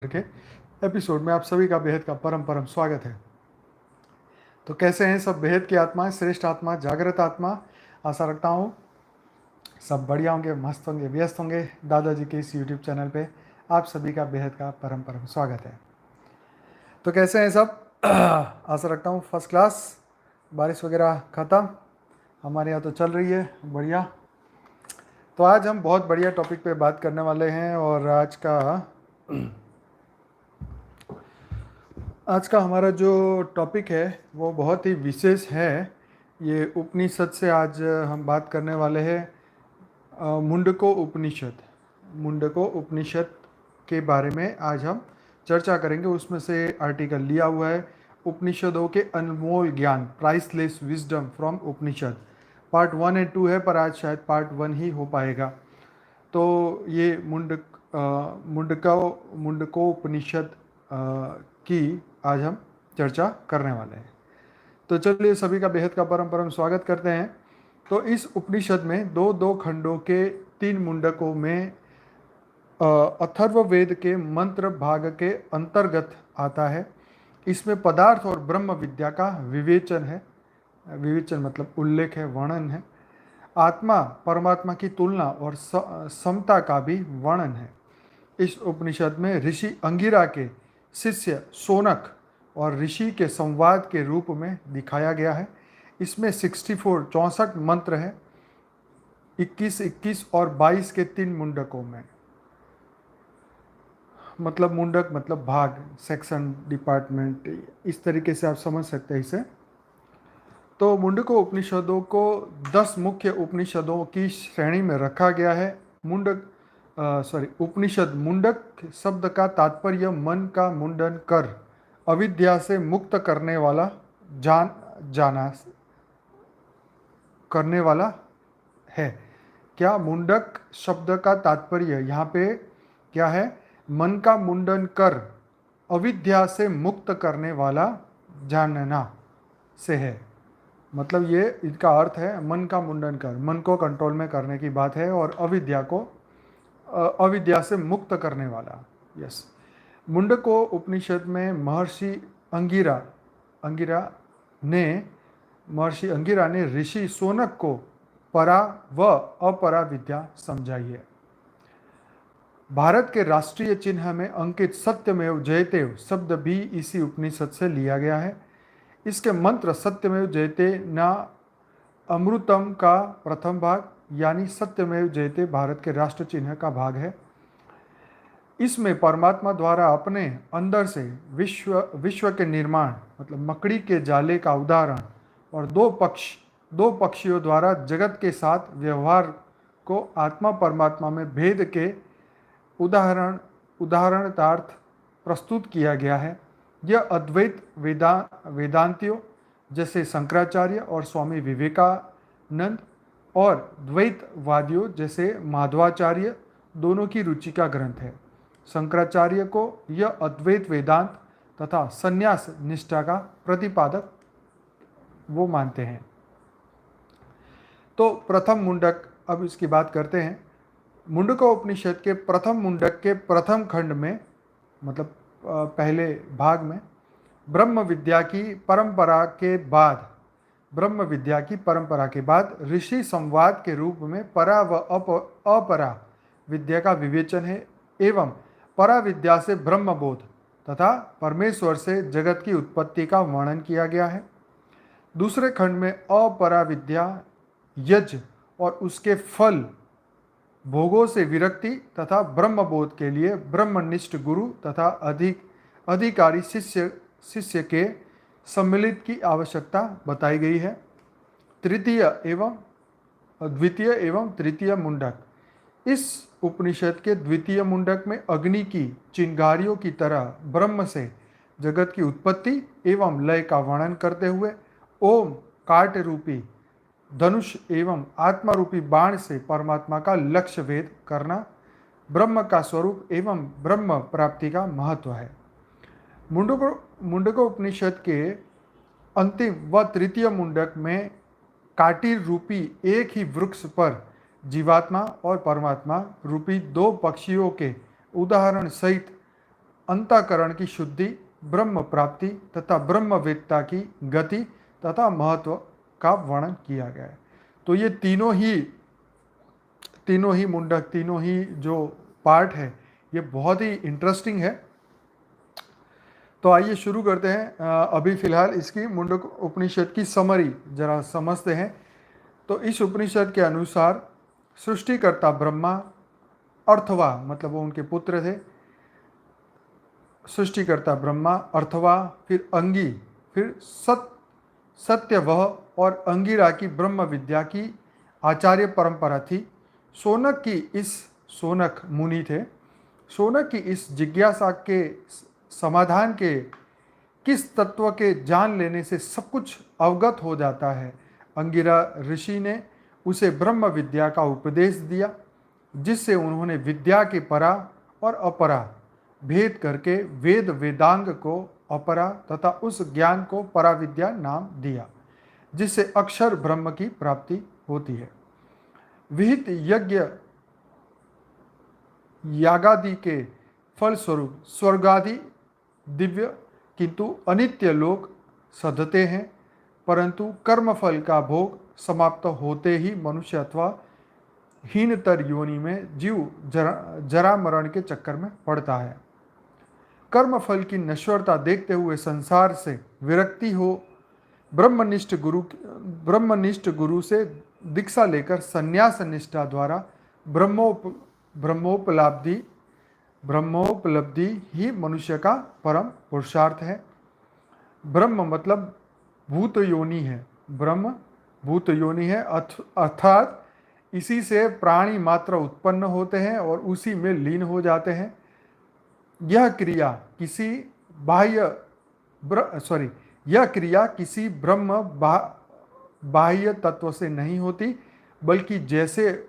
के एपिसोड में आप सभी का बेहद का परम परम स्वागत है। तो कैसे हैं सब बेहद की आत्मा, श्रेष्ठ आत्मा, जागृत आत्मा। आशा रखता हूँ सब बढ़िया होंगे, मस्त होंगे, व्यस्त होंगे। दादाजी के इस यूट्यूब चैनल पे आप सभी का बेहद का परम परम स्वागत है। तो कैसे हैं सब? आशा रखता हूँ फर्स्ट क्लास। बारिश वगैरह ख़त्म, हमारे यहाँ तो चल रही है बढ़िया। तो आज हम बहुत बढ़िया टॉपिक पे बात करने वाले हैं और आज का हमारा जो टॉपिक है वो बहुत ही विशेष है। ये उपनिषद से आज हम बात करने वाले हैं। मुंडको उपनिषद। मुंडको उपनिषद के बारे में आज हम चर्चा करेंगे। उसमें से आर्टिकल लिया हुआ है उपनिषदों के अनमोल ज्ञान, priceless wisdom from Upanishad. Part 1 and 2 है, पर आज शायद पार्ट 1 ही हो पाएगा। तो ये मुंडको उपनिषद की आज हम चर्चा करने वाले हैं। तो चलिए सभी का बेहद का परम परम स्वागत करते हैं। तो इस उपनिषद में दो दो खंडों के 3 मुंडकों में अथर्ववेद के मंत्र भाग के अंतर्गत आता है। इसमें पदार्थ और ब्रह्म विद्या का विवेचन है। विवेचन मतलब उल्लेख है, वर्णन है। आत्मा परमात्मा की तुलना और समता का भी वर्णन है। इस उपनिषद में ऋषि अंगिरा के शिष्य सोनक और ऋषि के संवाद के रूप में दिखाया गया है। इसमें 64 मंत्र है, 21 और 22 के 3 मुंडकों में। मतलब मुंडक मतलब भाग, सेक्शन, डिपार्टमेंट, इस तरीके से आप समझ सकते हैं इसे। तो मुंडको उपनिषदों को 10 मुख्य उपनिषदों की श्रेणी में रखा गया है। उपनिषद मुंडक शब्द का तात्पर्य मन का मुंडन कर अविद्या से मुक्त करने वाला जाना करने वाला है। क्या मुंडक शब्द का तात्पर्य यहाँ पे क्या है? मन का मुंडन कर अविद्या से मुक्त करने वाला जानना से है। मतलब ये इसका अर्थ है मन का मुंडन कर, मन को कंट्रोल में करने की बात है, और अविद्या से मुक्त करने वाला। यस। मुंडको उपनिषद में महर्षि अंगिरा ने ऋषि सोनक को परा व अपरा विद्या समझाई है। भारत के राष्ट्रीय चिन्ह में अंकित सत्यमेव जयते शब्द भी इसी उपनिषद से लिया गया है। इसके मंत्र सत्यमेव जयते न अमृतम का प्रथम भाग, यानी सत्यमेव जयते भारत के राष्ट्र चिन्ह का भाग है। इसमें परमात्मा द्वारा अपने अंदर से विश्व के निर्माण मतलब मकड़ी के जाले का उदाहरण और दो पक्षियों द्वारा जगत के साथ व्यवहार को आत्मा परमात्मा में भेद के उदाहरणार्थ प्रस्तुत किया गया है। यह अद्वैत वेदांतियों जैसे शंकराचार्य और स्वामी विवेकानंद और द्वैतवादियों जैसे माधवाचार्य दोनों की रुचि का ग्रंथ है। शंकराचार्य को यह अद्वैत वेदांत तथा संन्यास निष्ठा का प्रतिपादक वो मानते हैं। तो प्रथम मुंडक, अब इसकी बात करते हैं। मुंडको उपनिषद के प्रथम मुंडक के प्रथम खंड में मतलब पहले भाग में ब्रह्म विद्या की परंपरा के बाद ऋषि संवाद के रूप में परा व अपरा विद्या का विवेचन है एवं परा विद्या से ब्रह्मबोध तथा परमेश्वर से जगत की उत्पत्ति का वर्णन किया गया है। दूसरे खंड में अपरा विद्या, यज्ञ और उसके फल, भोगों से विरक्ति तथा ब्रह्मबोध के लिए ब्रह्मनिष्ठ गुरु तथा अधिकारी शिष्य के सम्मिलित की आवश्यकता बताई गई है। द्वितीय एवं तृतीय मुंडक। इस उपनिषद के द्वितीय मुंडक में अग्नि की चिंगारियों की तरह ब्रह्म से जगत की उत्पत्ति एवं लय का वर्णन करते हुए ओम काट रूपी धनुष एवं आत्मा रूपी बाण से परमात्मा का लक्ष्य भेद करना, ब्रह्म का स्वरूप एवं ब्रह्म प्राप्ति का महत्व है। मुंडको उपनिषद के अंतिम व तृतीय मुंडक में काटिर रूपी एक ही वृक्ष पर जीवात्मा और परमात्मा रूपी 2 पक्षियों के उदाहरण सहित अंतःकरण की शुद्धि, ब्रह्म प्राप्ति तथा ब्रह्मवेत्ता की गति तथा महत्व का वर्णन किया गया है। तो ये तीनों ही मुंडक, तीनों ही जो पार्ट है, ये बहुत ही इंटरेस्टिंग है। तो आइए शुरू करते हैं। अभी फिलहाल इसकी मुंडक उपनिषद की समरी जरा समझते हैं। तो इस उपनिषद के अनुसार सृष्टिकर्ता ब्रह्मा, अर्थवा मतलब वो उनके पुत्र थे, सृष्टिकर्ता ब्रह्मा, अर्थवा, फिर अंगी, फिर सत्य वह और अंगिरा की ब्रह्म विद्या की आचार्य परंपरा थी। सोनक मुनि थे। सोनक की इस जिज्ञासा के समाधान के किस तत्व के जान लेने से सब कुछ अवगत हो जाता है, अंगिरा ऋषि ने उसे ब्रह्म विद्या का उपदेश दिया, जिससे उन्होंने विद्या के परा और अपरा भेद करके वेद वेदांग को अपरा तथा उस ज्ञान को पराविद्या नाम दिया, जिससे अक्षर ब्रह्म की प्राप्ति होती है। विहित यज्ञ यागादि के फलस्वरूप स्वर्गादि दिव्य किंतु अनित्य लोक सधते हैं, परंतु कर्मफल का भोग समाप्त होते ही मनुष्य अथवा हीनतर योनि में जीव जरा मरण के चक्कर में पड़ता है। कर्मफल की नश्वरता देखते हुए संसार से विरक्ति हो ब्रह्मनिष्ठ गुरु से दीक्षा लेकर संन्यास निष्ठा द्वारा ब्रह्मोपलब्धि ही मनुष्य का परम पुरुषार्थ है। ब्रह्म मतलब भूत योनि है, ब्रह्म भूत योनि है, अर्थात इसी से प्राणी मात्र उत्पन्न होते हैं और उसी में लीन हो जाते हैं। यह क्रिया किसी ब्रह्म बाह्य तत्व से नहीं होती, बल्कि जैसे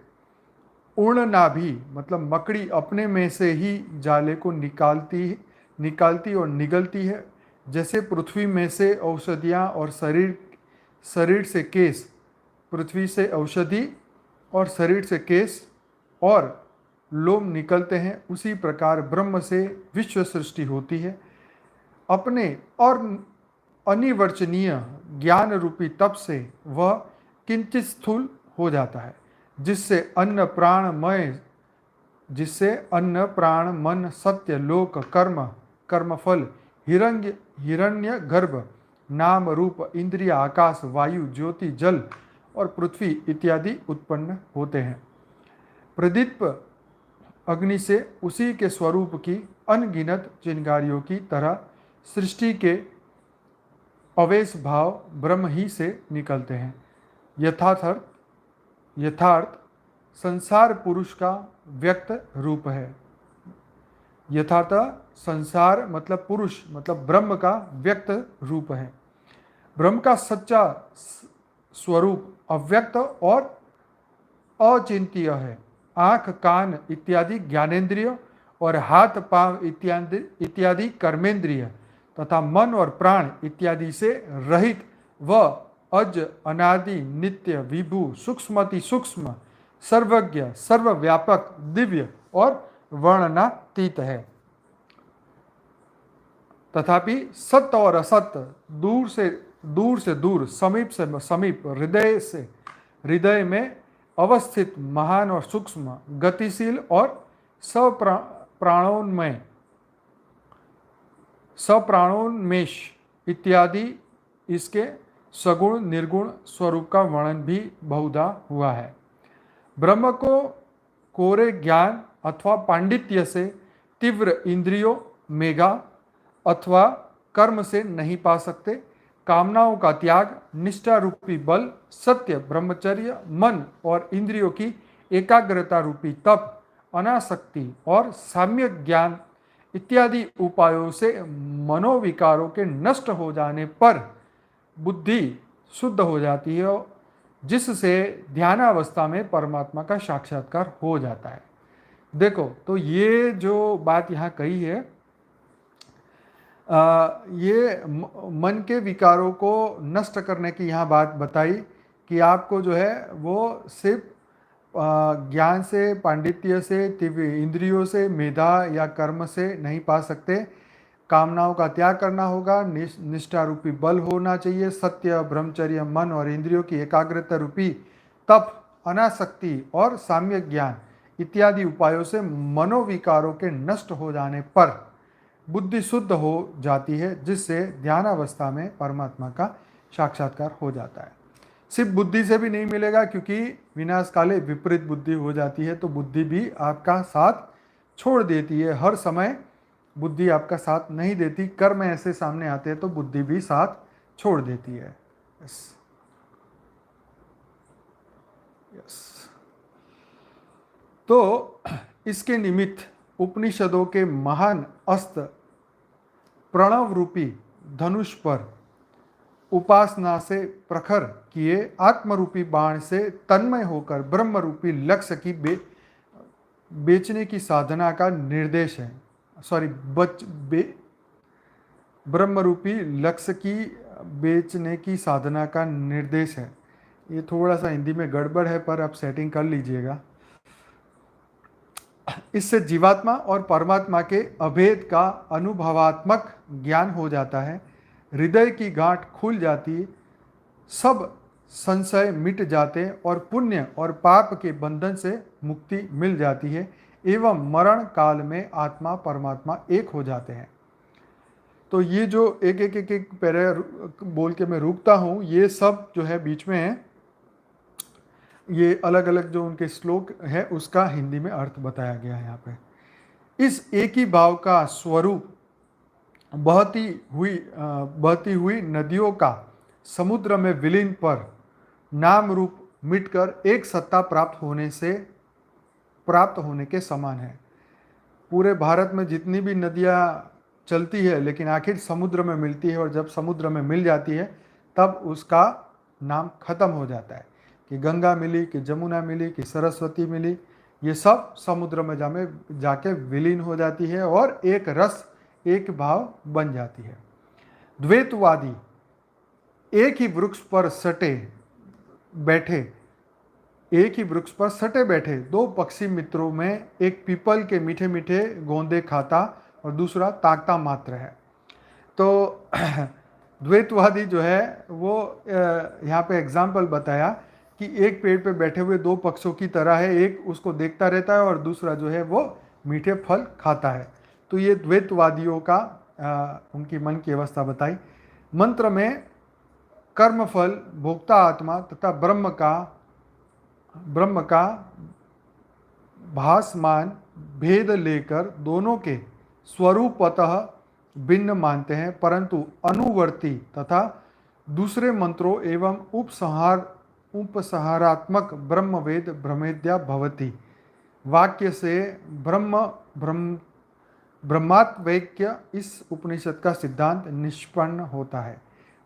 उड़नाभि मतलब मकड़ी अपने में से ही जाले को निकालती और निगलती है, जैसे पृथ्वी में से औषधियाँ और शरीर से केस, पृथ्वी से औषधि और शरीर से केस और लोम निकलते हैं, उसी प्रकार ब्रह्म से विश्व सृष्टि होती है। अपने और अनिवर्चनीय ज्ञान रूपी तप से वह किंचित स्थूल हो जाता है, जिससे अन्न प्राण मन सत्य लोक कर्मफल हिरण्य गर्भ नाम रूप इंद्रिय आकाश वायु ज्योति जल और पृथ्वी इत्यादि उत्पन्न होते हैं। प्रदीप अग्नि से उसी के स्वरूप की अनगिनत चिंगारियों की तरह सृष्टि के अवेश भाव ब्रह्म ही से निकलते हैं। यथार्थ संसार पुरुष का व्यक्त रूप है। यथार्थ संसार मतलब पुरुष मतलब ब्रह्म का व्यक्त रूप है। ब्रह्म का सच्चा स्वरूप अव्यक्त और अचिंत्य है। आँख कान इत्यादि ज्ञानेंद्रिय और हाथ पांव इत्यादि कर्मेंद्रिय तथा मन और प्राण इत्यादि से रहित व अज अनादि नित्य विभु सूक्ष्मति सूक्ष्म सर्वज्ञ सर्वव्यापक दिव्य और वर्णनातीत है। तथापि सत्य और असत्य दूर से दूर समीप से समीप हृदय में अवस्थित महान और सूक्ष्म गतिशील और सप्राणोन्मेष इत्यादि इसके सगुण निर्गुण स्वरूप का वर्णन भी बहुधा हुआ है। ब्रह्म को कोरे ज्ञान अथवा पांडित्य से तीव्र इंद्रियों मेघा अथवा कर्म से नहीं पा सकते। कामनाओं का त्याग, निष्ठा रूपी बल, सत्य ब्रह्मचर्य, मन और इंद्रियों की एकाग्रता रूपी तप, अनासक्ति और साम्यक ज्ञान इत्यादि उपायों से मनोविकारों के नष्ट हो जाने पर बुद्धि शुद्ध हो जाती है, जिससे ध्यानावस्था में परमात्मा का साक्षात्कार हो जाता है। देखो, तो ये जो बात यहाँ कही है, ये मन के विकारों को नष्ट करने की यहाँ बात बताई कि आपको जो है वो सिर्फ ज्ञान से, पांडित्य से, दिव्य इंद्रियों से, मेधा या कर्म से नहीं पा सकते। कामनाओं का त्याग करना होगा, निष्ठा रूपी बल होना चाहिए, सत्य, ब्रह्मचर्य, मन और इंद्रियों की एकाग्रता रूपी तप, अनासक्ति और साम्यक ज्ञान इत्यादि उपायों से मनोविकारों के नष्ट हो जाने पर बुद्धि शुद्ध हो जाती है, जिससे ध्यानावस्था में परमात्मा का साक्षात्कार हो जाता है। सिर्फ बुद्धि से भी नहीं मिलेगा, क्योंकि विनाश काले विपरीत बुद्धि हो जाती है, तो बुद्धि भी आपका साथ छोड़ देती है। हर समय बुद्धि आपका साथ नहीं देती, कर्म ऐसे सामने आते हैं तो बुद्धि भी साथ छोड़ देती है। Yes yes. तो इसके निमित्त उपनिषदों के महान अस्त्र प्रणव रूपी धनुष पर उपासना से प्रखर किए आत्मरूपी बाण से तन्मय होकर ब्रह्म रूपी लक्ष्य की बेचने की साधना का निर्देश है। ब्रह्म रूपी लक्ष्य की बेचने की साधना का निर्देश है। ये थोड़ा सा हिंदी में गड़बड़ है, पर आप सेटिंग कर लीजिएगा। इससे जीवात्मा और परमात्मा के अभेद का अनुभवात्मक ज्ञान हो जाता है, हृदय की गांठ खुल जाती, सब संशय मिट जाते और पुण्य और पाप के बंधन से मुक्ति मिल जाती है एवं मरण काल में आत्मा परमात्मा एक हो जाते हैं। तो ये जो एक एक एक एक पैरा बोल के मैं रुकता हूँ, ये सब जो है बीच में है, ये अलग अलग जो उनके श्लोक है उसका हिंदी में अर्थ बताया गया है यहाँ पे। इस एक ही भाव का स्वरूप बहती हुई नदियों का समुद्र में विलीन पर नाम रूप मिटकर एक सत्ता प्राप्त होने के समान है। पूरे भारत में जितनी भी नदियाँ चलती है, लेकिन आखिर समुद्र में मिलती है, और जब समुद्र में मिल जाती है तब उसका नाम खत्म हो जाता है। कि गंगा मिली, कि जमुना मिली, कि सरस्वती मिली, ये सब समुद्र में जाके विलीन हो जाती है और एक रस, एक भाव बन जाती है। द्वैतवादी एक ही वृक्ष पर सटे बैठे दो पक्षी मित्रों में एक पीपल के मीठे मीठे गोंदे खाता और दूसरा ताकता मात्र है। तो द्वैतवादी जो है वो यहाँ पे एग्जाम्पल बताया कि एक पेड़ पे बैठे हुए दो पक्षियों की तरह है, एक उसको देखता रहता है और दूसरा जो है वो मीठे फल खाता है। तो ये द्वैतवादियों का उनकी मन की अवस्था बताई। मंत्र में कर्मफल, भोक्ता आत्मा तथा ब्रह्म का भासमान भेद लेकर दोनों के स्वरूपतः भिन्न मानते हैं, परंतु अनुवर्ती तथा दूसरे मंत्रों एवं उपसंहारात्मक ब्रह्मवेद ब्रह्मेद्या भवति वाक्य से ब्रह्मात्वैक्य इस उपनिषद का सिद्धांत निष्पन्न होता है।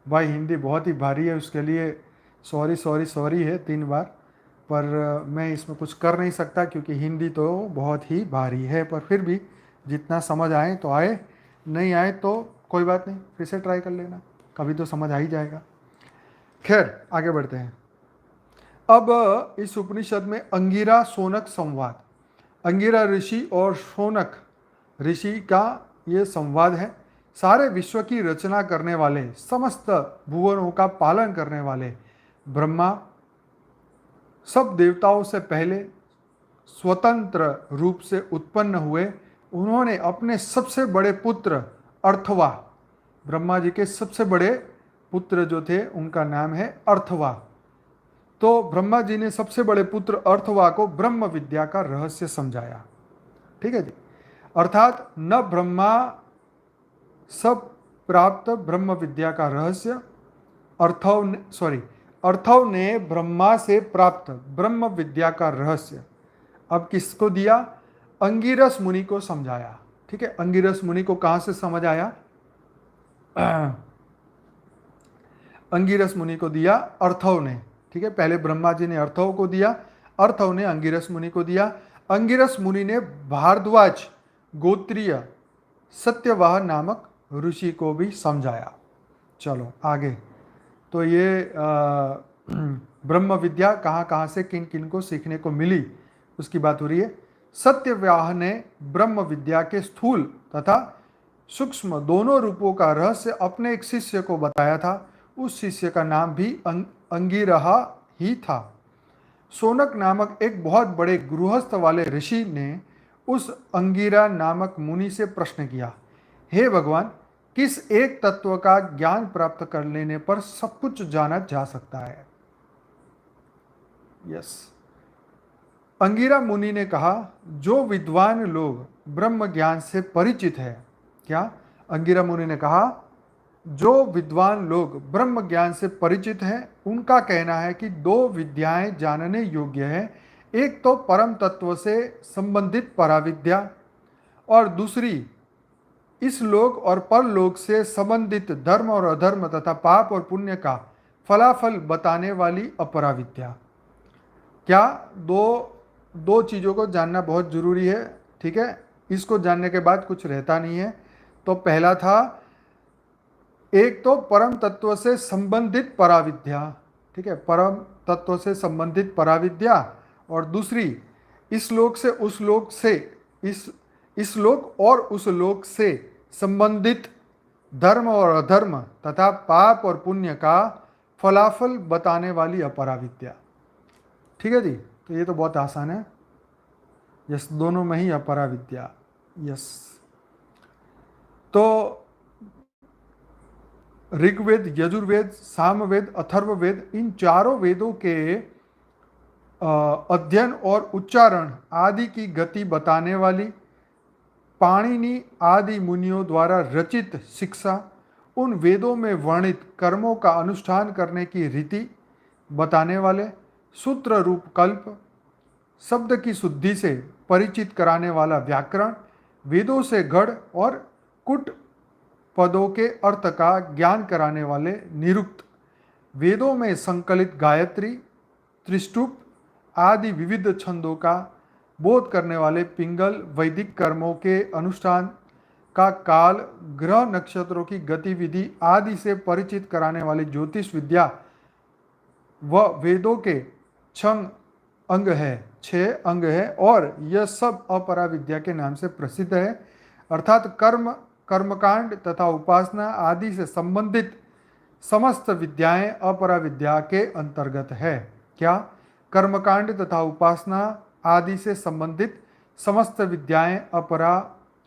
भाई हिंदी बहुत ही भारी है, उसके लिए सॉरी है 3 बार, पर मैं इसमें कुछ कर नहीं सकता क्योंकि हिंदी तो बहुत ही भारी है। पर फिर भी जितना समझ आए तो आए, नहीं आए तो कोई बात नहीं, फिर से ट्राई कर लेना, कभी तो समझ आ ही जाएगा। खैर आगे बढ़ते हैं। अब इस उपनिषद में अंगिरा शौनक संवाद, अंगिरा ऋषि और शौनक ऋषि का ये संवाद है। सारे विश्व की रचना करने वाले, समस्त भुवनों का पालन करने वाले ब्रह्मा सब देवताओं से पहले स्वतंत्र रूप से उत्पन्न हुए। उन्होंने अपने सबसे बड़े पुत्र अर्थवा, ब्रह्मा जी के सबसे बड़े पुत्र जो थे उनका नाम है अर्थवा। तो ब्रह्मा जी ने सबसे बड़े पुत्र अर्थवा को ब्रह्म विद्या का रहस्य समझाया। ठीक है जी। अर्थात न ब्रह्मा सब प्राप्त ब्रह्म विद्या का रहस्य, अर्थव ने ब्रह्मा से प्राप्त ब्रह्म विद्या का रहस्य अब किसको दिया? अंगिरस मुनि को समझाया। ठीक है, अंगिरस मुनि को कहां से समझ आया? अंगिरस मुनि को दिया अर्थव ने। ठीक है, पहले ब्रह्मा जी ने अर्थव को दिया, अर्थव ने अंगिरस मुनि को दिया। अंगिरस मुनि ने भारद्वाज गोत्रीय सत्यवाह नामक ऋषि को भी समझाया। चलो आगे। तो ये ब्रह्म विद्या कहाँ कहाँ से किन किन को सीखने को मिली उसकी बात हो रही है। सत्यव्याह ने ब्रह्म विद्या के स्थूल तथा सूक्ष्म दोनों रूपों का रहस्य अपने एक शिष्य को बताया था। उस शिष्य का नाम भी अंगिरहा ही था। सोनक नामक एक बहुत बड़े गृहस्थ वाले ऋषि ने उस अंगिरा नामक मुनि से प्रश्न किया, हे भगवान, किस एक तत्व का ज्ञान प्राप्त कर लेने पर सब कुछ जाना जा सकता है? यस, अंगिरा मुनि ने कहा, जो विद्वान लोग ब्रह्म ज्ञान से परिचित है। क्या? अंगिरा मुनि ने कहा, जो विद्वान लोग ब्रह्म ज्ञान से परिचित हैं, उनका कहना है कि दो विद्याएं जानने योग्य है। एक तो परम तत्व से संबंधित पराविद्या और दूसरी इस लोक और परलोक से संबंधित धर्म और अधर्म तथा पाप और पुण्य का फलाफल बताने वाली अपराविद्या। क्या? दो चीज़ों को जानना बहुत जरूरी है, ठीक है? इसको जानने के बाद कुछ रहता नहीं है। तो पहला था, एक तो परम तत्व से संबंधित पराविद्या, ठीक है, परम तत्व से संबंधित पराविद्या, और दूसरी इस लोक से उस लोक से इस लोक और उस लोक से संबंधित धर्म और अधर्म तथा पाप और पुण्य का फलाफल बताने वाली अपराविद्या। ठीक है जी, तो ये तो बहुत आसान है। यस, दोनों में ही अपराविद्या। यस, तो ऋग्वेद, यजुर्वेद, सामवेद, अथर्ववेद, इन चारों वेदों के अध्ययन और उच्चारण आदि की गति बताने वाली पाणिनि आदि मुनियों द्वारा रचित शिक्षा, उन वेदों में वर्णित कर्मों का अनुष्ठान करने की रीति बताने वाले सूत्र रूप कल्प, शब्द की शुद्धि से परिचित कराने वाला व्याकरण, वेदों से गढ़ और कुट पदों के अर्थ का ज्ञान कराने वाले निरुक्त, वेदों में संकलित गायत्री, त्रिष्टुप आदि विविध छंदों का बोध करने वाले पिंगल, वैदिक कर्मों के अनुष्ठान का काल, ग्रह नक्षत्रों की गतिविधि आदि से परिचित कराने वाली ज्योतिष विद्या व वेदों के 6 अंग है और यह सब अपरा विद्या के नाम से प्रसिद्ध है। अर्थात कर्मकांड तथा उपासना आदि से संबंधित समस्त विद्याएं अपरा विद्या के अंतर्गत है। क्या? कर्मकांड तथा उपासना आदि से संबंधित समस्त विद्याएं अपरा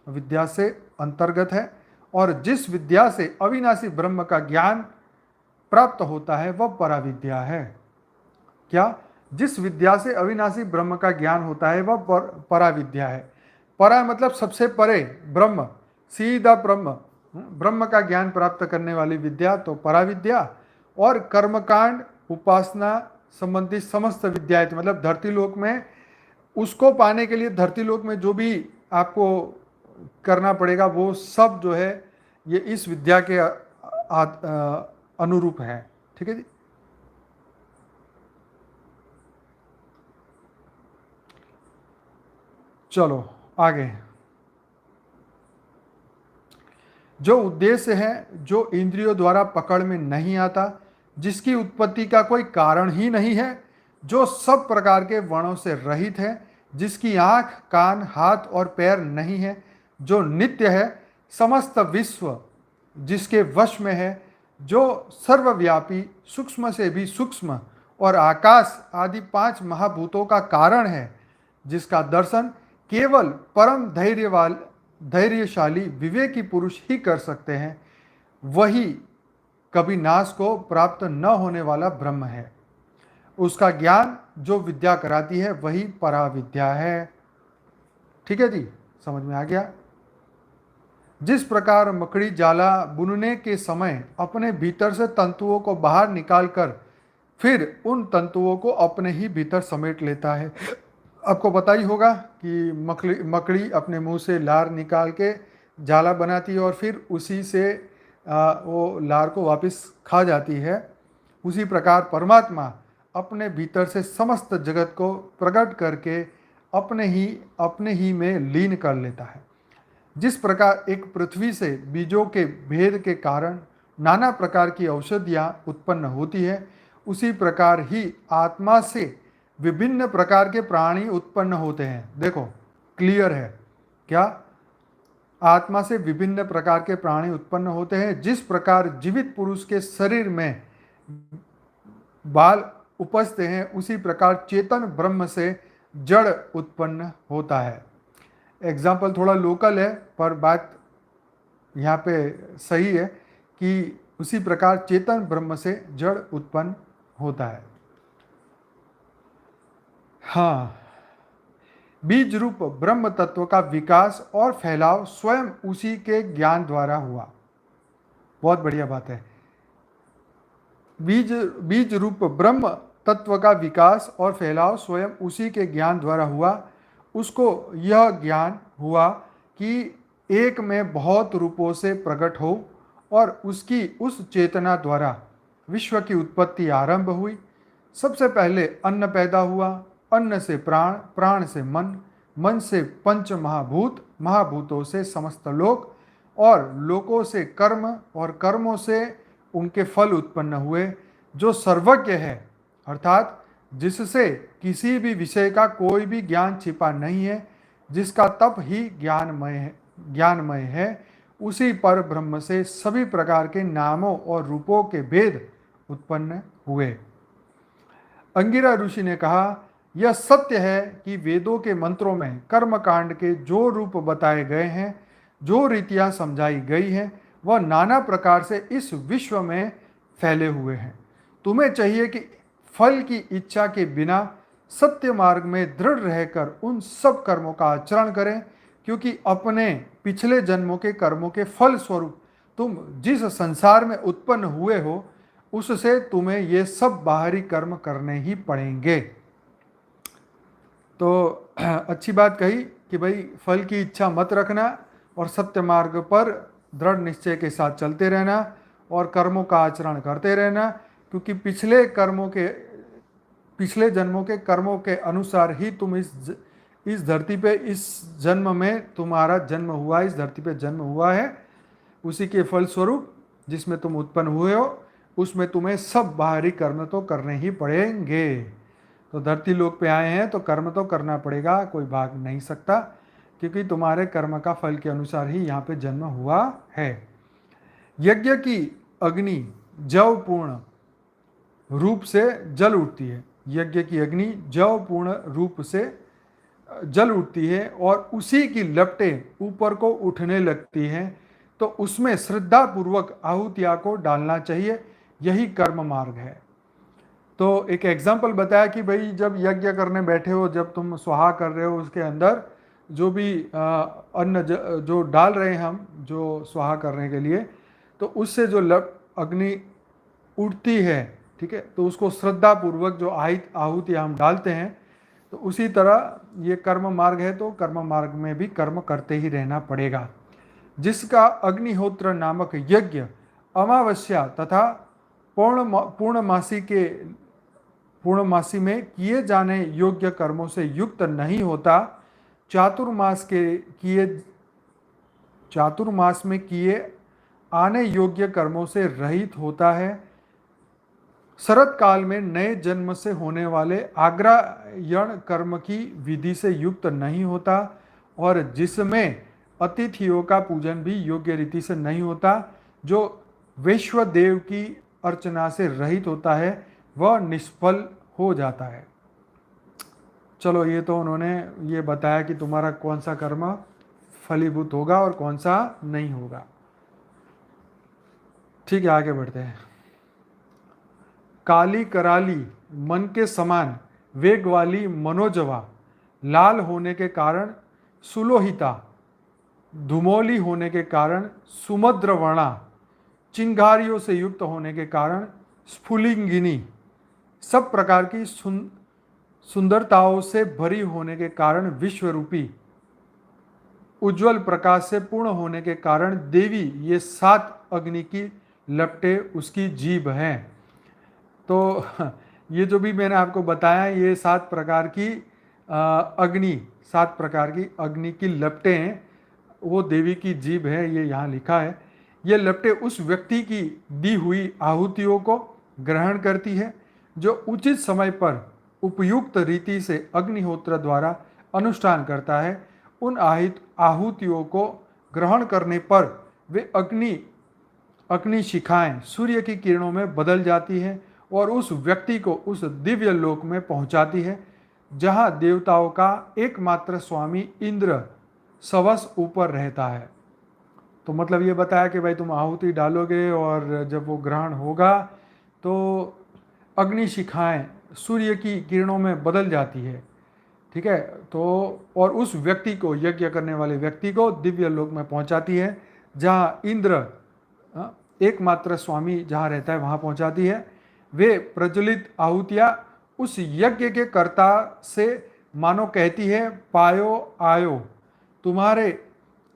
विद्या से अंतर्गत है, और जिस विद्या से अविनाशी ब्रह्म का ज्ञान प्राप्त होता है वह पराविद्या है। क्या? जिस विद्या से अविनाशी ब्रह्म का ज्ञान होता है वह पराविद्या है। परा मतलब सबसे परे, ब्रह्म, सीधा ब्रह्म का ज्ञान प्राप्त करने वाली विद्या तो पराविद्या, और कर्मकांड उपासना संबंधित समस्त विद्याएं मतलब धरती लोक में, उसको पाने के लिए धरती लोक में जो भी आपको करना पड़ेगा वो सब जो है ये इस विद्या के अनुरूप है। ठीक है जी। चलो आगे। जो उद्देश्य है जो इंद्रियों द्वारा पकड़ में नहीं आता, जिसकी उत्पत्ति का कोई कारण ही नहीं है, जो सब प्रकार के वर्णों से रहित है, जिसकी आंख, कान, हाथ और पैर नहीं है, जो नित्य है, समस्त विश्व जिसके वश में है, जो सर्वव्यापी, सूक्ष्म से भी सूक्ष्म और आकाश आदि 5 महाभूतों का कारण है, जिसका दर्शन केवल परम धैर्यशाली विवेकी पुरुष ही कर सकते हैं, वही कभी नाश को प्राप्त न होने वाला ब्रह्म है। उसका ज्ञान जो विद्या कराती है वही पराविद्या है। ठीक है जी, समझ में आ गया। जिस प्रकार मकड़ी जाला बुनने के समय अपने भीतर से तंतुओं को बाहर निकालकर फिर उन तंतुओं को अपने ही भीतर समेट लेता है। आपको पता ही होगा कि मकड़ी अपने मुंह से लार निकाल के जाला बनाती है और फिर उसी से वो लार को वापस खा जाती है। उसी प्रकार परमात्मा अपने भीतर से समस्त जगत को प्रकट करके अपने ही में लीन कर लेता है। जिस प्रकार एक पृथ्वी से बीजों के भेद के कारण नाना प्रकार की औषधियाँ उत्पन्न होती है, उसी प्रकार ही आत्मा से विभिन्न प्रकार के प्राणी उत्पन्न होते हैं। देखो क्लियर है क्या? आत्मा से विभिन्न प्रकार के प्राणी उत्पन्न होते हैं। जिस प्रकार जीवित पुरुष के शरीर में बाल उपजते हैं, उसी प्रकार चेतन ब्रह्म से जड़ उत्पन्न होता है। एग्जाम्पल थोड़ा लोकल है, पर बात यहाँ पे सही है कि उसी प्रकार चेतन ब्रह्म से जड़ उत्पन्न होता है। हाँ, बीज रूप ब्रह्म तत्व का विकास और फैलाव स्वयं उसी के ज्ञान द्वारा हुआ। बहुत बढ़िया बात है। बीज रूप ब्रह्म तत्व का विकास और फैलाव स्वयं उसी के ज्ञान द्वारा हुआ। उसको यह ज्ञान हुआ कि एक में बहुत रूपों से प्रकट हो और उसकी उस चेतना द्वारा विश्व की उत्पत्ति आरंभ हुई। सबसे पहले अन्न पैदा हुआ, अन्न से प्राण, प्राण से मन, मन से पंच महाभूत, महाभूतों से समस्त लोक और लोकों से कर्म और कर्मों से उनके फल उत्पन्न हुए। जो सर्वज्ञ है अर्थात जिससे किसी भी विषय का कोई भी ज्ञान छिपा नहीं है, जिसका तप ही ज्ञानमय है, उसी पर ब्रह्म से सभी प्रकार के नामों और रूपों के भेद उत्पन्न हुए। अंगिरा ऋषि ने कहा, यह सत्य है कि वेदों के मंत्रों में कर्म कांड के जो रूप बताए गए हैं, जो रीतियां समझाई गई हैं, वह नाना प्रकार से इस विश्व में फैले हुए हैं। तुम्हें चाहिए कि फल की इच्छा के बिना सत्य मार्ग में दृढ़ रहकर उन सब कर्मों का आचरण करें, क्योंकि अपने पिछले जन्मों के कर्मों के फल स्वरूप तुम जिस संसार में उत्पन्न हुए हो, उससे तुम्हें ये सब बाहरी कर्म करने ही पड़ेंगे। तो अच्छी बात कही कि भाई फल की इच्छा मत रखना और सत्य मार्ग पर दृढ़ निश्चय के साथ चलते रहना और कर्मों का आचरण करते रहना, क्योंकि पिछले जन्मों के कर्मों के अनुसार ही तुम इस धरती पे, इस जन्म में तुम्हारा जन्म हुआ, इस धरती पे जन्म हुआ है। उसी के फल स्वरूप जिसमें तुम उत्पन्न हुए हो, उसमें तुम्हें सब बाहरी कर्म तो करने ही पड़ेंगे। तो धरती लोक पे आए हैं तो कर्म तो करना पड़ेगा, कोई भाग नहीं सकता, क्योंकि तुम्हारे कर्म का फल के अनुसार ही यहाँ पे जन्म हुआ है। यज्ञ की अग्नि जव पूर्ण रूप से जल उठती है। यज्ञ की अग्नि जव पूर्ण रूप से जल उठती है और उसी की लपटें ऊपर को उठने लगती हैं, तो उसमें श्रद्धा पूर्वक आहुतिया को डालना चाहिए। यही कर्म मार्ग है। तो एक एग्जाम्पल बताया कि भाई जब यज्ञ करने बैठे हो, जब तुम स्वाहा कर रहे हो, उसके अंदर जो भी अन्न जो डाल रहे हैं हम, जो स्वाहा करने के लिए, तो उससे जो अग्नि उठती है, ठीक है, तो उसको श्रद्धा पूर्वक जो आहुति हम डालते हैं, तो उसी तरह ये कर्म मार्ग है। तो कर्म मार्ग में भी कर्म करते ही रहना पड़ेगा। जिसका अग्निहोत्र नामक यज्ञ अमावस्या तथा पूर्णमासी में किए जाने योग्य कर्मों से युक्त नहीं होता, चातुर्मास में किए आने योग्य कर्मों से रहित होता है, शरत काल में नए जन्म से होने वाले आग्रायण कर्म की विधि से युक्त नहीं होता, और जिसमें अतिथियों का पूजन भी योग्य रीति से नहीं होता, जो वैश्वदेव की अर्चना से रहित होता है, वह निष्फल हो जाता है। चलो, ये तो उन्होंने ये बताया कि तुम्हारा कौन सा कर्म फलीभूत होगा और कौन सा नहीं होगा। ठीक है, आगे बढ़ते हैं। काली कराली मन के समान वेग वाली मनोजवा, लाल होने के कारण सुलोहिता, धुमोली होने के कारण सुमद्र वर्णा, चिंगारियों से युक्त होने के कारण स्फुलिंगिनी, सब प्रकार की सुंदरताओं से भरी होने के कारण विश्वरूपी, उज्जवल प्रकाश से पूर्ण होने के कारण देवी, ये 7 अग्नि की लपटें उसकी जीभ हैं। तो ये जो भी मैंने आपको बताया, ये 7 प्रकार की अग्नि, 7 प्रकार की अग्नि की लपटें हैं, वो देवी की जीभ है, ये यहाँ लिखा है। ये लपटें उस व्यक्ति की दी हुई आहुतियों को ग्रहण करती है जो उचित समय पर उपयुक्त रीति से अग्निहोत्र द्वारा अनुष्ठान करता है, उन आहुतियों को ग्रहण करने पर वे अग्नि शिखाएं सूर्य की किरणों में बदल जाती है और उस व्यक्ति को उस दिव्य लोक में पहुंचाती है जहां देवताओं का एकमात्र स्वामी इंद्र सवस ऊपर रहता है। तो मतलब ये बताया कि भाई तुम आहुति डालोगे और जब वो ग्रहण होगा तो अग्नि शिखाएं सूर्य की किरणों में बदल जाती है, ठीक है। तो और उस व्यक्ति को, यज्ञ करने वाले व्यक्ति को दिव्य लोक में पहुंचाती है जहां इंद्र एकमात्र स्वामी जहां रहता है वहां पहुंचाती है। वे प्रज्वलित आहुतियां उस यज्ञ के कर्ता से मानो कहती है, पायो आयो, तुम्हारे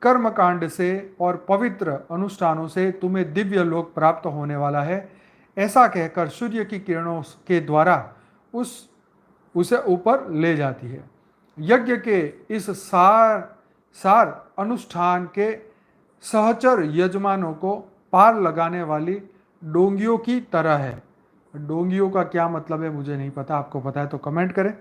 कर्मकांड से और पवित्र अनुष्ठानों से तुम्हें दिव्य लोक प्राप्त होने वाला है। ऐसा कहकर सूर्य की किरणों के द्वारा उसे ऊपर ले जाती है। यज्ञ के इस सार अनुष्ठान के सहचर यजमानों को पार लगाने वाली डोंगियों की तरह है। डोंगियों का क्या मतलब है मुझे नहीं पता, आपको पता है तो कमेंट करें।